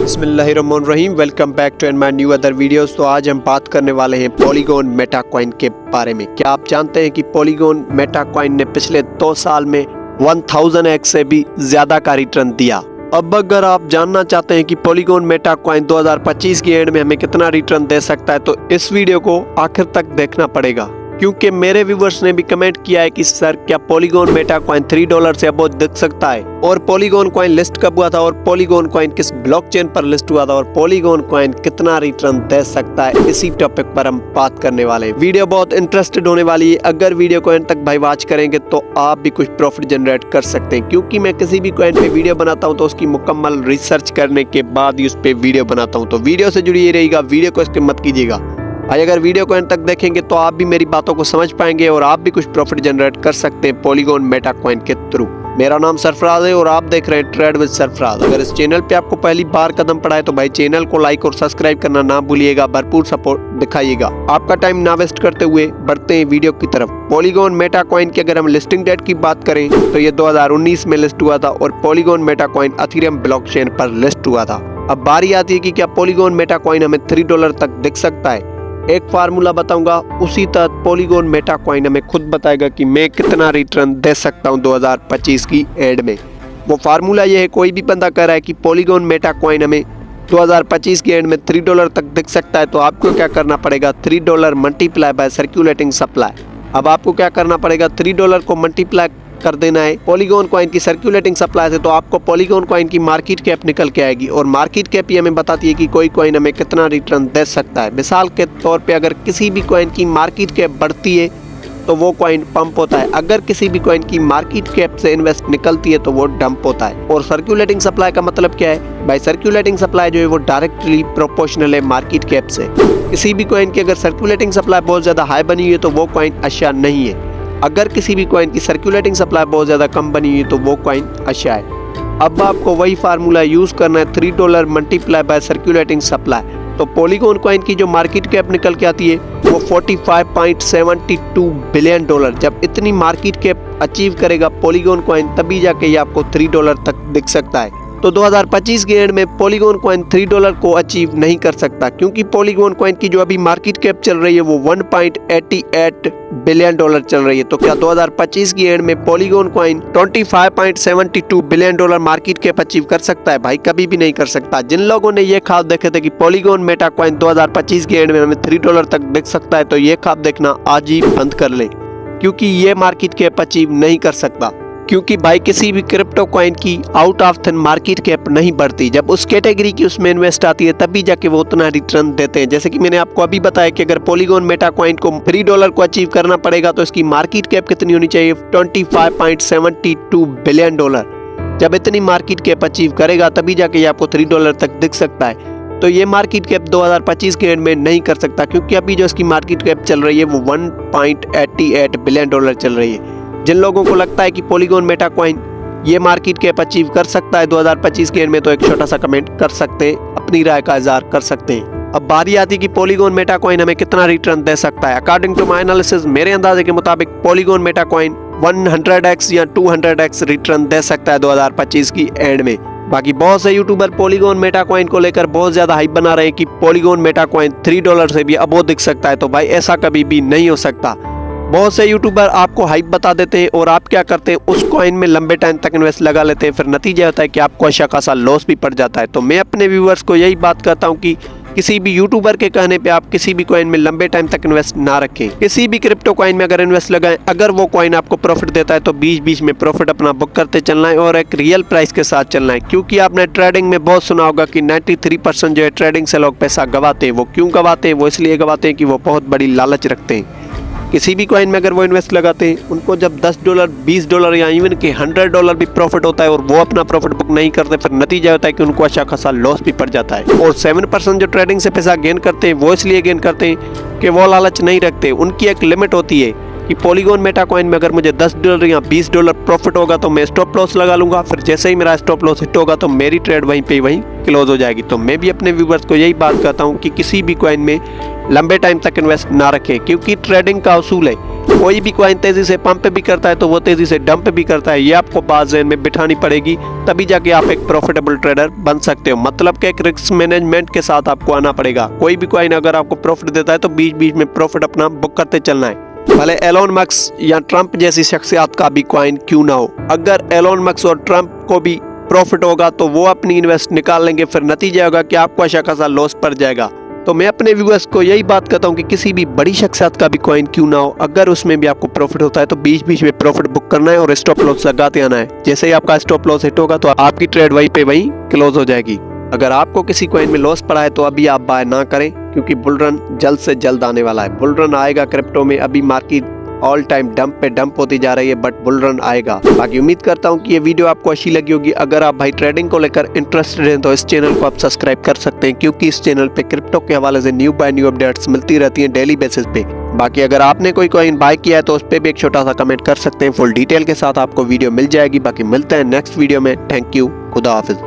बिस्मिल्लाहिर्रहमानिर्रहीम। Welcome back to my new other videos. तो आज हम बात करने वाले हैं पॉलीगॉन मेटा कॉइन के बारे में। क्या आप जानते हैं कि पॉलीगॉन मेटा कॉइन ने पिछले 2 साल में 1000x से भी ज्यादा का रिटर्न दिया। अब अगर आप जानना चाहते हैं कि पॉलीगॉन मेटा कॉइन 2025 की एंड में हमें कितना रिटर्न दे सकता है, तो इस वीडियो को आखिर तक देखना पड़ेगा, क्योंकि मेरे व्यूवर्स ने भी कमेंट किया है कि सर क्या पॉलीगॉन मेटा कॉइन $3 से अबोव दिख सकता है, और पॉलीगॉन कॉइन लिस्ट कब हुआ था, और पॉलीगॉन कॉइन किस ब्लॉकचेन पर लिस्ट हुआ था, और पॉलीगॉन कॉइन कितना रिटर्न दे सकता है। इसी टॉपिक पर हम बात करने वाले हैं। वीडियो बहुत इंटरेस्टेड होने वाली है। अगर वीडियो को एंड तक भाई वॉच करेंगे तो आप भी कुछ प्रॉफिट जनरेट कर सकते हैं, क्योंकि मैं किसी भी कॉइन पे वीडियो बनाता हूँ तो उसकी मुकम्मल रिसर्च करने के बाद ही उस पर वीडियो बनाता हूँ। तो वीडियो से जुड़ी रहेगा, वीडियो को स्किप मत कीजिएगा भाई। अगर वीडियो को एंड तक देखेंगे तो आप भी मेरी बातों को समझ पाएंगे और आप भी कुछ प्रॉफिट जनरेट कर सकते हैं पॉलीगॉन मेटा कॉइन के थ्रू। मेरा नाम सरफराज है और आप देख रहे हैं ट्रेड विद सरफराज। अगर इस चैनल पे आपको पहली बार कदम पड़ा है तो भाई चैनल को लाइक और सब्सक्राइब करना ना भूलिएगा। भरपूर सपोर्ट दिखाइएगा। आपका टाइम ना वेस्ट करते हुए बढ़ते हैं वीडियो की तरफ। पॉलीगॉन मेटा कॉइन की अगर हम लिस्टिंग डेट की बात करें तो ये 2019 में लिस्ट हुआ था और पॉलीगॉन मेटा कॉइन अथेरियम ब्लॉकचेन पर लिस्ट हुआ था। अब बारी आती है कि क्या पॉलीगॉन मेटा कॉइन हमें $3 तक दिख सकता है। एक फार्मूला बताऊंगा, उसी तहत पॉलीगॉन मेटा कॉइन हमें खुद बताएगा कि मैं कितना रिटर्न दे सकता हूं 2025 की एंड में। वो फार्मूला ये है, कोई भी बंदा कह रहा है कि पॉलीगॉन मेटा कॉइन हमें 2025 की एंड में $3 तक दिख सकता है, तो आपको क्या करना पड़ेगा, $3 मल्टीप्लाई बाय सर्कुलेटिंग सप्लाई। अब आपको क्या करना पड़ेगा, $3 को मल्टीप्लाई कर देना है पॉलीगॉन कॉइन की सर्कुलेटिंग सप्लाई से, तो आपको पॉलीगॉन कॉइन की मार्केट कैप निकल के आएगी। और मार्केट कैप ही हमें बताती है कि कोई कॉइन हमें कितना रिटर्न दे सकता है। मिसाल के तौर पे अगर किसी भी कॉइन की मार्केट कैप बढ़ती है तो वो कॉइन पंप होता है, अगर किसी भी कॉइन की मार्केट कैप से इन्वेस्ट निकलती है तो वो डंप होता है। और सर्कुलेटिंग सप्लाई का मतलब क्या है भाई, सर्कुलेटिंग सप्लाई जो है वो डायरेक्टली प्रोपोर्शनल है मार्केट कैप से। किसी भी कॉइन की अगर सर्कुलेटिंग सप्लाई बहुत ज्यादा हाई बनी हुई है तो वो कॉइन अशा नहीं है। अगर किसी भी कॉइन की सर्कुलेटिंग सप्लाई बहुत ज़्यादा कम बनी हुई तो वो कॉइन अच्छा है। अब आपको वही फार्मूला यूज़ करना है, $3 मल्टीप्लाई बाय सर्कुलेटिंग सप्लाई। तो पॉलीगॉन कॉइन की जो मार्केट कैप निकल के आती है वो $45.72 बिलियन। जब इतनी मार्केट कैप अचीव करेगा पॉलीगॉन कॉइन तभी जाके ये आपको $3 तक दिख सकता है। तो 2025 के एंड में पॉलीगॉन कॉइन $3 को अचीव नहीं कर सकता, क्योंकि पॉलीगॉन कॉइन की जो अभी मार्केट कैप चल रही है वो $1.88 बिलियन चल रही है। तो क्या 2025 की एंड में polygon coin $25.72 billion market cap achieve कर सकता है? भाई कभी भी नहीं कर सकता। जिन लोगों ने ये ख्वाब देखे थे कि पॉलीगॉन मेटा कॉइन 2025 की एंड में हमें $3 तक दिख सकता है, तो ये ख्वाब देखना आज ही बंद कर ले, क्योंकि ये मार्केट कैप अचीव नहीं कर सकता। क्योंकि भाई किसी भी क्रिप्टो कॉइन की out of thin market cap नहीं बढ़ती, जब उस कैटेगरी की उसमें इन्वेस्ट आती है तभी जाके वो उतना रिटर्न देते हैं। जैसे कि मैंने आपको अभी बताया कि अगर पॉलीगॉन मेटा कॉइन को $3 को अचीव करना पड़ेगा तो इसकी मार्केट कैप कितनी होनी चाहिए, $25.72 बिलियन। जब इतनी मार्केट कैप अचीव करेगा तभी जाके ये आपको $3 तक दिख सकता है। तो ये मार्केट कैप 2025 के एंड में नहीं कर सकता, क्योंकि अभी जो इसकी मार्केट कैप चल रही है वो $1.88 बिलियन चल रही है। जिन लोगों को लगता है कि पॉलीगॉन मेटा कॉइन ये मार्केट कैप अचीव कर सकता है 2025 के एंड में, तो एक छोटा सा कमेंट कर सकते हैं, अपनी राय का इज़हार कर सकते हैं। अब बारी आती है कि पॉलीगॉन मेटा कॉइन हमें कितना रिटर्न दे सकता है। अकॉर्डिंग टू माय एनालिसिस, मेरे अंदाजे के मुताबिक पॉलीगॉन मेटा कॉइन 100x या 200x रिटर्न दे सकता है 2025 की एंड में। बाकी बहुत से यूट्यूबर पॉलीगॉन मेटा कॉइन को लेकर बहुत ज्यादा हाइप बना रहे हैं कि पॉलीगॉन मेटा कॉइन $3 से भी अबोव दिख सकता है, तो भाई ऐसा कभी भी नहीं हो सकता। बहुत से यूट्यूबर आपको हाइप बता देते हैं और आप क्या करते हैं, उस कॉइन में लंबे टाइम तक इन्वेस्ट लगा लेते हैं, फिर नतीजा होता है कि आपको अच्छा खासा लॉस भी पड़ जाता है। तो मैं अपने व्यूवर्स को यही बात कहता हूं कि किसी भी यूट्यूबर के कहने पे आप किसी भी कॉइन में लंबे टाइम तक इन्वेस्ट ना रखें। किसी भी क्रिप्टो कॉइन में अगर इन्वेस्ट लगाएं, अगर वो कॉइन आपको प्रॉफिट देता है तो बीच बीच में प्रॉफिट अपना बुक करते चलना है और एक रियल प्राइस के साथ चलना है। क्योंकि आपने ट्रेडिंग में बहुत सुना होगा कि 93% जो है ट्रेडिंग से लोग पैसा गवाते हैं। वो क्यों गवाते हैं? वो इसलिए गवाते हैं कि वो बहुत बड़ी लालच रखते हैं। किसी भी कॉइन में अगर वो इन्वेस्ट लगाते हैं, उनको जब $10, $20 या इवन कि $100 भी प्रॉफिट होता है और वो अपना प्रॉफिट बुक नहीं करते, फिर नतीजा होता है कि उनको अच्छा खासा लॉस भी पड़ जाता है। और 7% जो ट्रेडिंग से पैसा गेन करते हैं वो इसलिए गेन करते हैं कि वो लालच नहीं रखते। उनकी एक लिमिट होती है, कि पॉलीगॉन मेटा कॉइन में अगर मुझे $10 या $20 प्रॉफिट होगा तो मैं स्टॉप लॉस लगा लूंगा, फिर जैसे ही मेरा स्टॉप लॉस हिट होगा तो मेरी ट्रेड वहीं पे वहीं क्लोज हो जाएगी। तो मैं भी अपने व्यूवर्स को यही बात करता हूँ कि किसी भी कॉइन में लंबे टाइम तक इन्वेस्ट ना रखें, क्योंकि ट्रेडिंग का उसूल है, कोई भी कॉइन तेजी से पंप भी करता है तो वो तेजी से डंप भी करता है। ये आपको बात ज़हन में बिठानी पड़ेगी, तभी जाके आप एक प्रॉफिटेबल ट्रेडर बन सकते हो। मतलब कि एक रिस्क मैनेजमेंट के साथ आपको आना पड़ेगा। कोई भी कॉइन अगर आपको प्रॉफिट देता है तो बीच बीच में प्रॉफिट अपना बुक करते चलना है, भले एलोन मस्क या ट्रंप जैसी शख्सियत का भी कॉइन क्यों ना हो। अगर एलोन मस्क और ट्रंप को भी प्रॉफिट होगा तो वो अपनी इन्वेस्ट निकाल लेंगे, फिर नतीजा होगा कि आपको अच्छा खासा लॉस पड़ जाएगा। तो मैं अपने व्यूअर्स को यही बात करता हूँ कि किसी भी बड़ी शख्सियत का भी कॉइन क्यों ना हो, अगर उसमें भी आपको प्रॉफिट होता है तो बीच बीच में प्रॉफिट बुक करना है और स्टॉप लॉस लगाते आना है। जैसे ही आपका स्टॉप लॉस हिट होगा तो आपकी ट्रेड वहीं पे वहीं क्लोज हो जाएगी। अगर आपको किसी कॉइन में लॉस पड़ा है तो अभी आप बाय ना करें, क्योंकि बुल रन जल्द से जल्द आने वाला है। बुल रन आएगा क्रिप्टो में। अभी मार्केट ऑल टाइम डंप पे डंप होती जा रही है, बट बुल रन आएगा। बाकी उम्मीद करता हूँ कि ये वीडियो आपको अच्छी लगी होगी। अगर आप भाई ट्रेडिंग को लेकर इंटरेस्टेड हैं तो इस चैनल को आप सब्सक्राइब कर सकते हैं, क्योंकि इस चैनल पे क्रिप्टो के हवाले से न्यू बाय न्यू अपडेट्स मिलती रहती हैं डेली बेसिस पे। बाकी अगर आपने कोई कॉइन बाय किया है तो उस पर भी एक छोटा सा कमेंट कर सकते हैं, फुल डिटेल के साथ आपको वीडियो मिल जाएगी। बाकी मिलते हैं नेक्स्ट वीडियो में। थैंक यू, खुदा हाफिज।